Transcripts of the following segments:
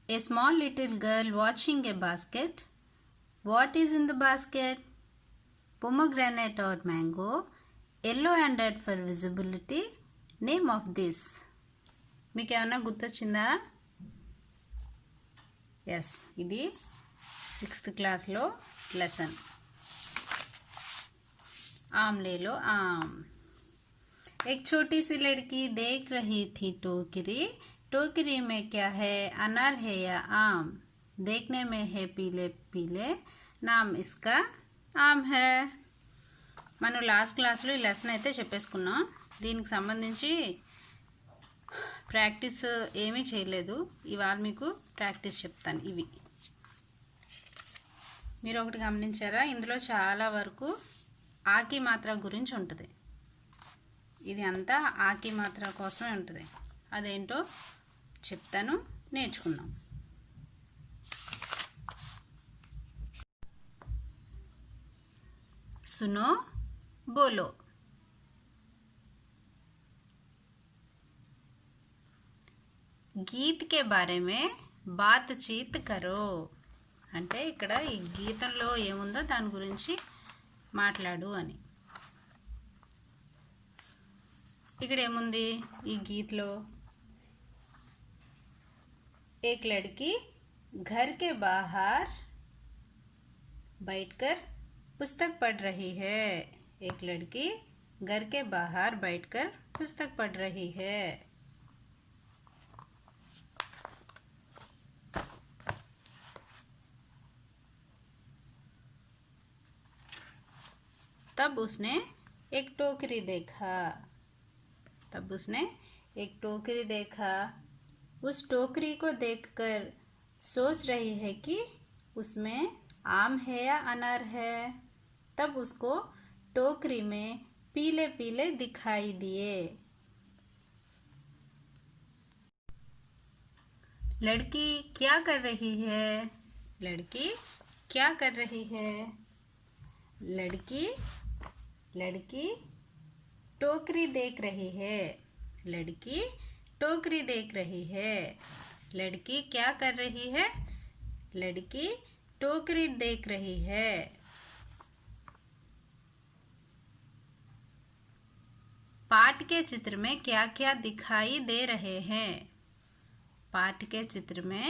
A small little girl watching a basket. What is in the basket? Pomegranate or mango. Yellow and red for visibility. Name of this. మీకు ఏమన్నా గుర్తొచ్చిందా? Yes, ఇది 6th క్లాస్లో lesson. आम ले लो आम. एक छोटी सी लड़की देख रही थी टोकरी. टोकरी में क्या है? अनार है या आम? देखने में है पीले पीले. नाम इसका आम है. మనం లాస్ట్ క్లాస్లో ఈ లెసన్ అయితే చెప్పేసుకున్నాం. దీనికి సంబంధించి ప్రాక్టీస్ ఏమీ చేయలేదు. ఇవాళ మీకు ప్రాక్టీస్ చెప్తాను. ఇవి మీరు ఒకటి గమనించారా? ఇందులో చాలా వరకు ఆకి మాత్ర గురించి ఉంటుంది. ఇది అంతా ఆకి మాత్ర కోసమే ఉంటుంది. అదేంటో చెప్తాను, నేర్చుకుందాం. सुनो बोलो. గీత్ के बारे में बातचीत करो. అంటే ఇక్కడ ఈ గీతంలో ఏముందో దాని గురించి మాట్లాడు అని. ఇక్కడ ఏముంది ఈ గీత్లో? एक लड़की घर के बाहर बैठकर पुस्तक पढ़ रही है. एक लड़की घर के बाहर बैठकर पुस्तक पढ़ रही है. तब उसने एक टोकरी देखा. उस टोकरी को देखकर सोच रही है कि उसमें आम है या अनार है. तब उसको टोकरी में पीले पीले दिखाई दिए. लड़की क्या कर रही है? लड़की टोकरी देख रही है. लड़की क्या कर रही है? लड़की टोकरी देख रही है. पाठ के चित्र में क्या क्या दिखाई दे रहे हैं? पाठ के चित्र में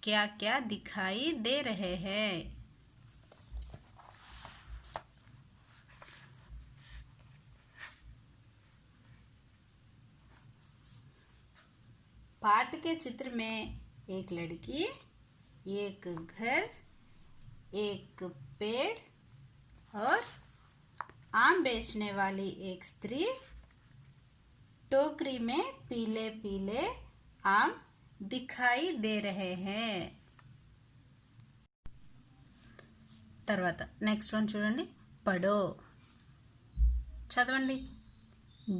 क्या क्या दिखाई दे रहे हैं? पाठ के चित्र में एक लड़की, एक घर, एक पेड़ और आम बेचने वाली एक स्त्री टोकरी में पीले पीले आम दिखाई दे रहे हैं. తర్వాత నెక్స్ట్ వన్ చూడండి. పడో, చదవండి.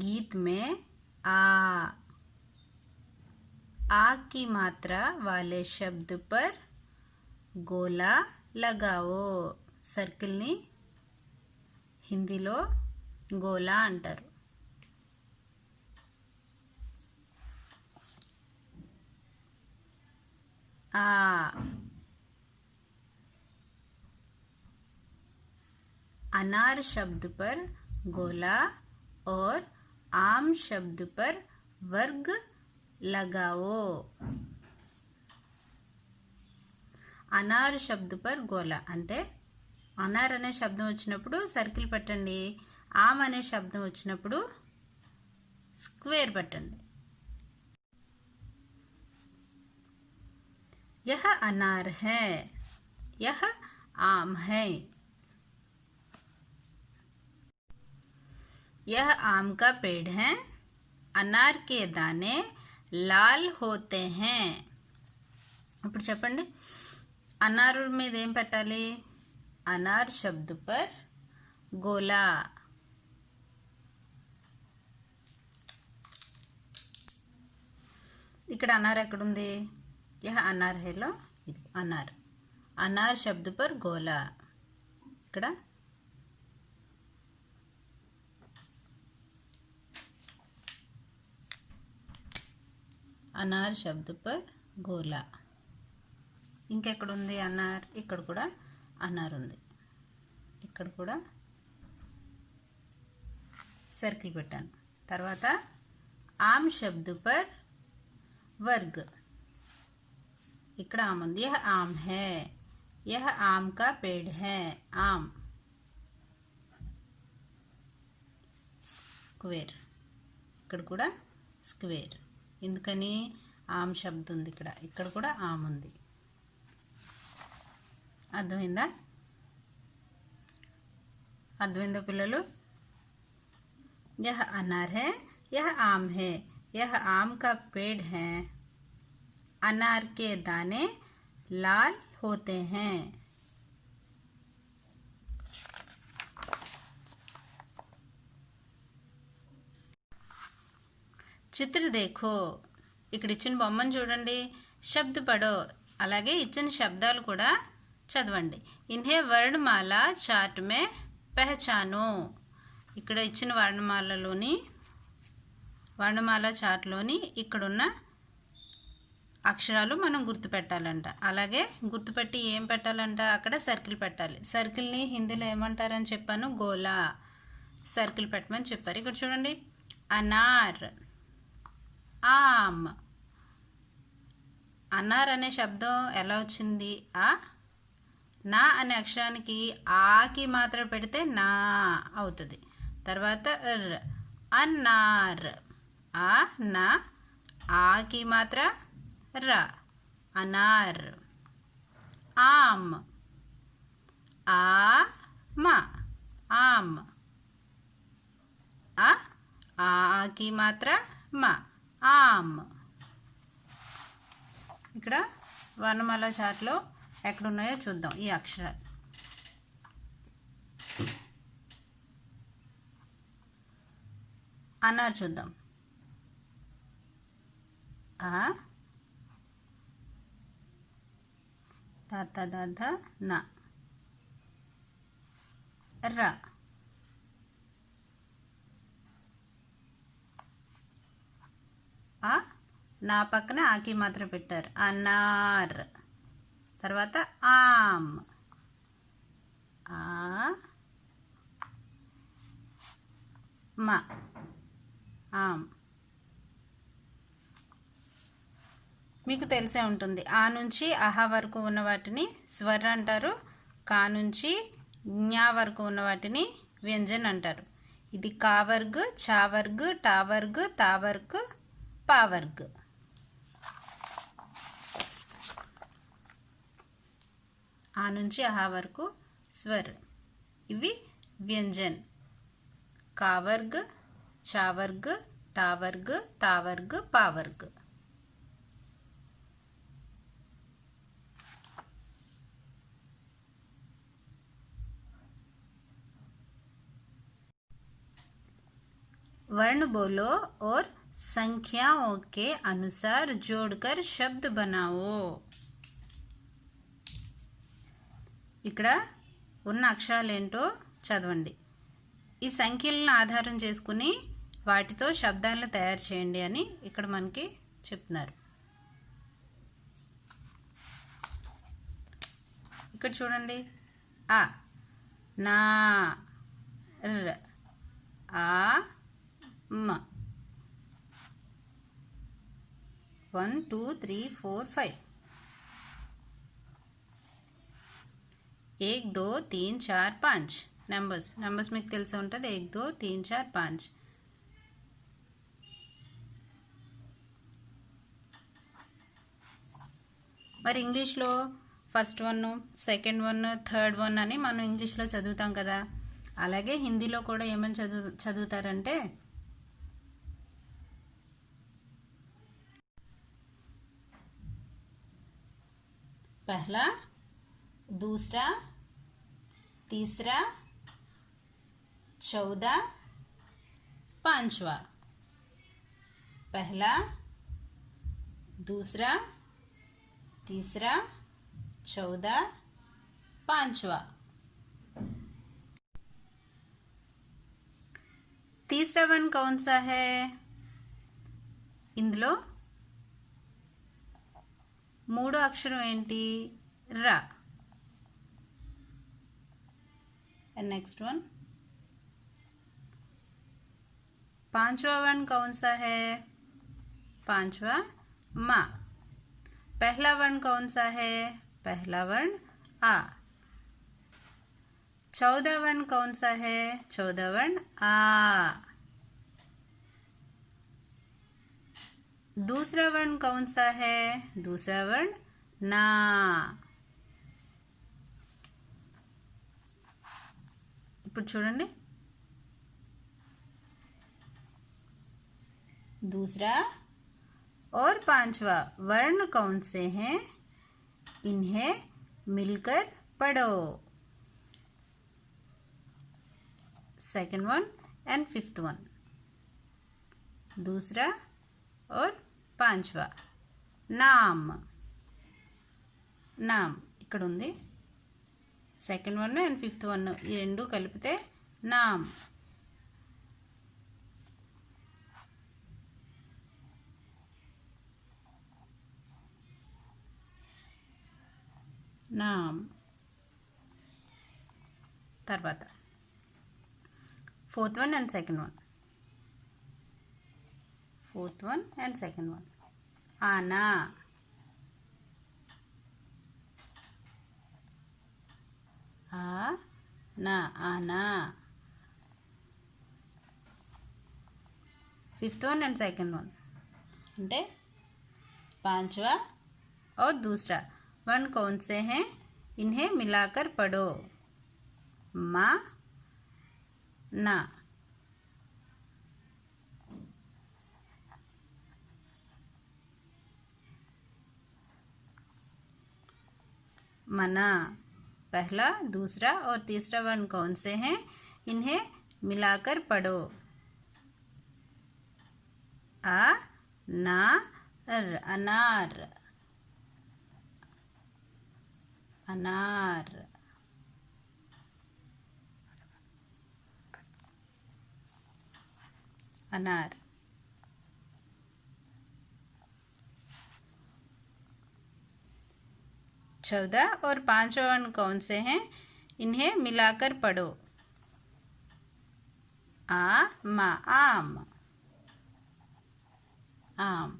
गीत में आ की मात्रा वाले शब्द पर गोला लगाओ. సర్కిల్ని హిందీలో గోలా అంటారు. आ अनार शब्द पर गोला और आम शब्द पर वर्ग लगाओ. అనార్ శబ్ద పర్ గోలా అంటే అనార్ అనే శబ్దం వచ్చినప్పుడు సర్కిల్ పెట్టండి. ఆమ్ అనే శబ్దం వచ్చినప్పుడు స్క్వేర్ పెట్టండి. यह अनार है. यह आम है. यह आम का पेड़ है. अनार के दाने लाल होते हैं. ఇప్పుడు చెప్పండి, అనారు మీద ఏం పెట్టాలి? అనార్ శబ్ద పర్ గోలా. ఇక్కడ అనార్ ఎక్కడుంది? यह अनार है लो, ఇది అనార్. అనార్ శబ్ద పర్ గోలా. ఇక్కడ अनार शब्द पर गोला. ఇంకెక్కడ ఉంది అనార్, ఇక్కడ కూడా అనార్ ఉంది, ఇక్కడ కూడా सर्किल పెట్టాను. తర్వాత आम शब्द पर वर्ग, ఇక్కడ आम ఉంది, यह आम है, यह आम का पेड़ है, आम స్క్వేర్, ఇక్కడ కూడా స్క్వేర్, ఎందుకని ఆమ్ శబ్దం ఉంది ఇక్కడ, ఇక్కడ కూడా ఆమ్ ఉంది. అర్థమైందా? అర్థమైందా పిల్లలు? यह अनार है, यह आम है, यह आम का पेड़ है, अनार के दाने लाल होते हैं. చిత్ర देखो, ఇక్కడ ఇచ్చిన బొమ్మను చూడండి, శబ్ద పడో, అలాగే ఇచ్చిన శబ్దాలు కూడా చదవండి. ఇన్హే వర్ణమాల చార్ట్ మే పహచానో, ఇక్కడ ఇచ్చిన వర్ణమాల చార్ట్లోని ఇక్కడున్న అక్షరాలు మనం గుర్తుపెట్టాలంట. అలాగే గుర్తుపెట్టి ఏం పెట్టాలంట, అక్కడ సర్కిల్ పెట్టాలి. సర్కిల్ని హిందీలో ఏమంటారని చెప్పాను, గోలా, సర్కిల్ పెట్టమని చెప్పారు. ఇక్కడ చూడండి, అనార్, ఆమ్. అనార్ అనే శబ్దం ఎలా వచ్చింది, నా అనే అక్షరానికి ఆకి మాత్రం పెడితే నా అవుతుంది. తర్వాత అన్నార్, ఆ నా, ఆకి మాత్ర రా, అనార్. ఆమ్, ఆ మా, ఆమ్, ఆకి మాత్ర మా, ఆమ్. ఇక్కడ వర్ణమాల చార్ట్లో ఎక్కడున్నాయో చూద్దాం ఈ అక్షరాలు. అనార్ చూద్దాం, ఆ తాత దాద నా, ర, నా పక్కన ఆకి మాత్రం పెట్టారు, అనార్. తర్వాత ఆమ్, ఆ మా, ఆమ్. మీకు తెలిసే ఉంటుంది, ఆ నుంచి అహా వరకు ఉన్న వాటిని స్వర అంటారు, కా నుంచి జ్ఞా వరకు ఉన్న వాటిని వ్యంజన్ అంటారు. ఇది కా వర్గ్, చా వర్గ్, టా వర్గ్, తా వర్గ్, పా వర్గ్. ఆ నుంచి అహా వరకు స్వర్, ఇవి వ్యంజన్. కా వర్గ్, చా వర్గ్, టా వర్గ్, తా వర్గ్, పా వర్గ్. वर्ण बोलो और संख्याओं के अनुसार जोड़कर शब्द बनाओ. ఇక్కడ ఉన్న అక్షరాలు ఏంటో చదవండి. ఈ సంఖ్యలను ఆధారం చేసుకుని వాటితో శబ్దాలను తయారు చేయండి అని ఇక్కడ మనకి చెప్తున్నారు. ఇక్కడ చూడండి, ఆ, నా, ర, ఆ, మ. 1 2 3 4 5, 1 2 3 4 5 నెంబర్స్ మీకు తెలిసి ఉంటుంది. 1 2 3 4 5. మరి ఇంగ్లీష్లో first one, second one, third one అని మనం ఇంగ్లీష్లో చదువుతాం కదా, అలాగే హిందీలో కూడా ఏమని చదువుతారంటే पहला, दूसरा, तीसरा, चौथा, पांचवा. पहला, दूसरा, तीसरा, चौथा, पांचवा. तीसरा वन कौन सा है? इंदलो మూడో అక్షరం ఏంటి? ర. And next one, पांचवा वर्ण कौन सा है? पांचवा मा. पहला वर्ण कौन सा है? पहला वर्ण आ. चौथा वर्ण कौन सा है? चौथा वर्ण आ. दूसरा वर्ण कौन सा है? दूसरा वर्ण ना. ఇప్పుడు చూడండి, दूसरा और पांचवा वर्ण कौन से हैं? इन्हें मिलकर पढ़ो. Second one and fifth one. दूसरा और पांचवा. नाम. नाम ఇక్కడ ఉంది. Second one and fifth one ఈ రెండు కలిపితే నామ్. నామ్. తర్వాత fourth one and second one. Fourth one and second one. ఆనా. ना. आना. Fifth one and second one అంటే पांचवा और दूसरा वर्ण कौन से हैं? इन्हें मिलाकर पढ़ो. मा, ना. मना. पहला, दूसरा और तीसरा वर्ण कौन से हैं? इन्हें मिलाकर पढ़ो. आ, ना, अनार. अनार. अनार. चौदह और पांचवा वर्ण कौन से हैं? इन्हें मिलाकर पढ़ो. आ, मा. आम. आम.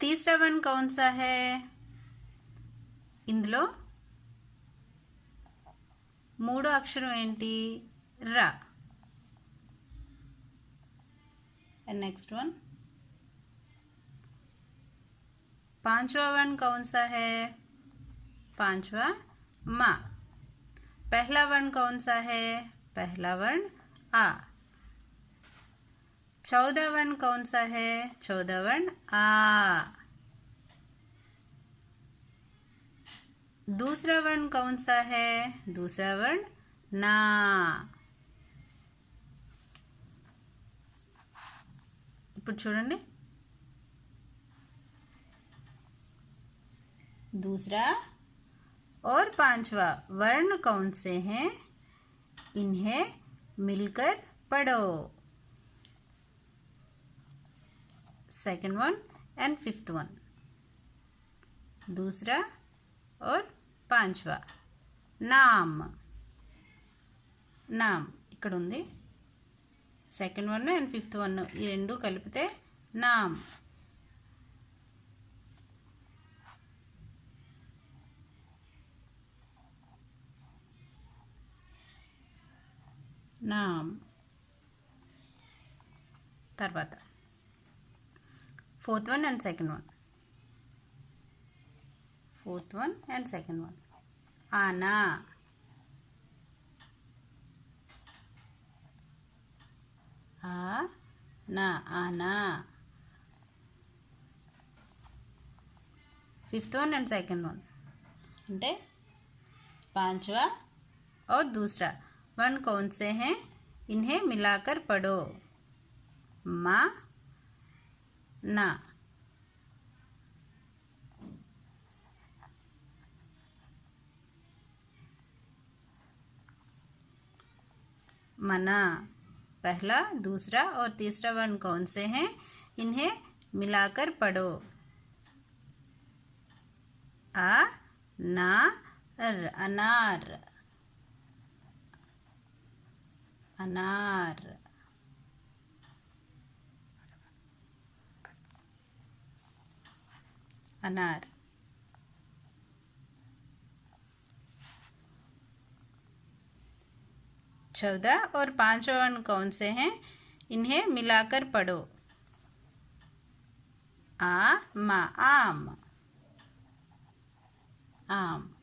तीसरा वर्ण कौन सा है? इंदुलो మూడో అక్షరం ఏంటి? ర. And next one, पांचवा वर्ण कौन सा है? पांचवा मा. पहला वर्ण कौन सा है? पहला वर्ण आ. चौथा वर्ण कौन सा है? चौथा वर्ण आ. दूसरा वर्ण कौन सा है? दूसरा वर्ण ना. ఇప్పుడు చూడండి, दूसरा और पांचवा वर्ण कौन से हैं? इन्हें मिलकर पढ़ो. Second one and fifth one. दूसरा और पांचवा. नाम. नाम ఇక్కడ ఉంది. Second one and fifth one ఈ రెండు కలిపితే నామ్. నామ్. తర్వాత fourth one and second one. Fourth one and second one. ఆనా. ना. आना. Fifth one and second one అంటే पांचवा और दूसरा वर्ण कौन से हैं? इन्हें मिलाकर पढ़ो. मा, ना. मना. पहला, दूसरा और तीसरा वर्ण कौन से हैं? इन्हें मिलाकर पढ़ो। आ ना अनार, अनार। अनार। चौथा और पांचवा वर्ण कौन से हैं? इन्हें मिलाकर पढ़ो। आ मा आम, आम।